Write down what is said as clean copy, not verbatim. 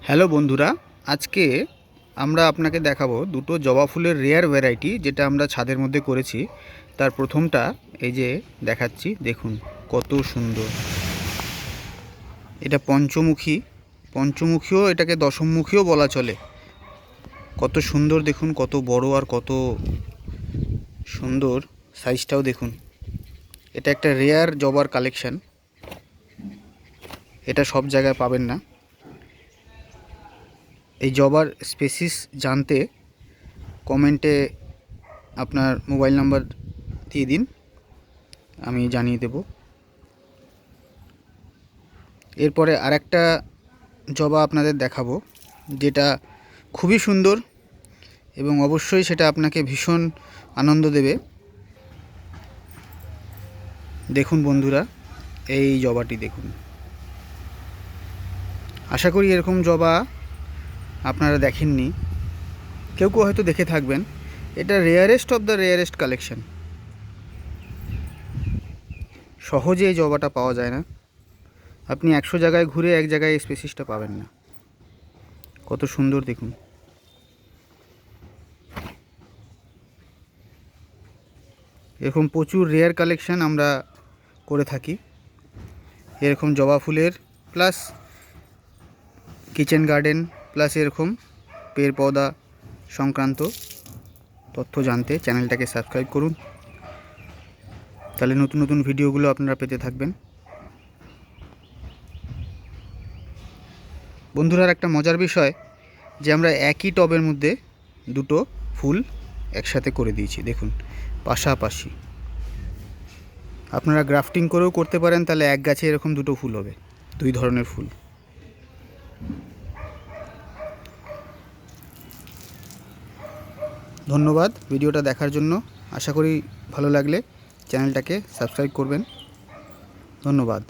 Hello বন্ধুরা, আজকে আমরা আপনাকে দেখাবো দুটো জবা ফুলের রেয়ার ভ্যারাইটি যেটা আমরা ছাদের মধ্যে করেছি। তার প্রথমটা এই যে দেখাচ্ছি, দেখুন কত সুন্দর। এটা পঞ্চমুখীও এটাকে দশমুখীও বলা চলে। কত সুন্দর দেখুন, কত বড় আর কত সুন্দর সাইজটাও দেখুন। এটা একটা রেয়ার জবার কালেকশন, এটা সব জায়গায় পাবেন না। এই জবার স্পেসিস জানতে কমেন্টে আপনার মোবাইল নাম্বার দিয়ে দিন, আমি জানিয়ে দেব। এরপরে আরেকটা জবা আপনাদের দেখাবো যেটা খুবই সুন্দর এবং অবশ্যই সেটা আপনাকে ভীষণ আনন্দ দেবে। দেখুন বন্ধুরা, এই জবাটি দেখুন। আশা করি এরকম জবা আপনারা দেখেননি, কেউ কেউ হয়তো দেখে থাকবেন। এটা rarest of the rarest collection. সহজে এই জবাটা পাওয়া যায় না, আপনি 100 জায়গায় ঘুরে এক জায়গায় এই স্পেসিসটা পাবেন না। কত সুন্দর দেখুন। এরকম প্রচুর রেয়ার কালেকশন আমরা করে থাকি। এরকম জবা ফুলের প্লাস কিচেন গার্ডেন প্লাস এরকম পেড় পৌধা সংক্রান্ত তথ্য জানতে চ্যানেলটাকে সাবস্ক্রাইব করুন, তাহলে নতুন নতুন ভিডিওগুলো আপনারা পেতে থাকবেন। বন্ধুরা, একটা মজার বিষয় যে আমরা একই টবের মধ্যে দুটো ফুল একসাথে করে দিয়েছি, দেখুন পাশাপাশি। আপনারা গ্রাফটিং করেও করতে পারেন, তাহলে এক গাছে এরকম দুটো ফুল হবে, দুই ধরনের ফুল। ধন্যবাদ ভিডিওটা দেখার জন্য। আশা করি ভালো লাগলে চ্যানেলটাকে সাবস্ক্রাইব করবেন। ধন্যবাদ।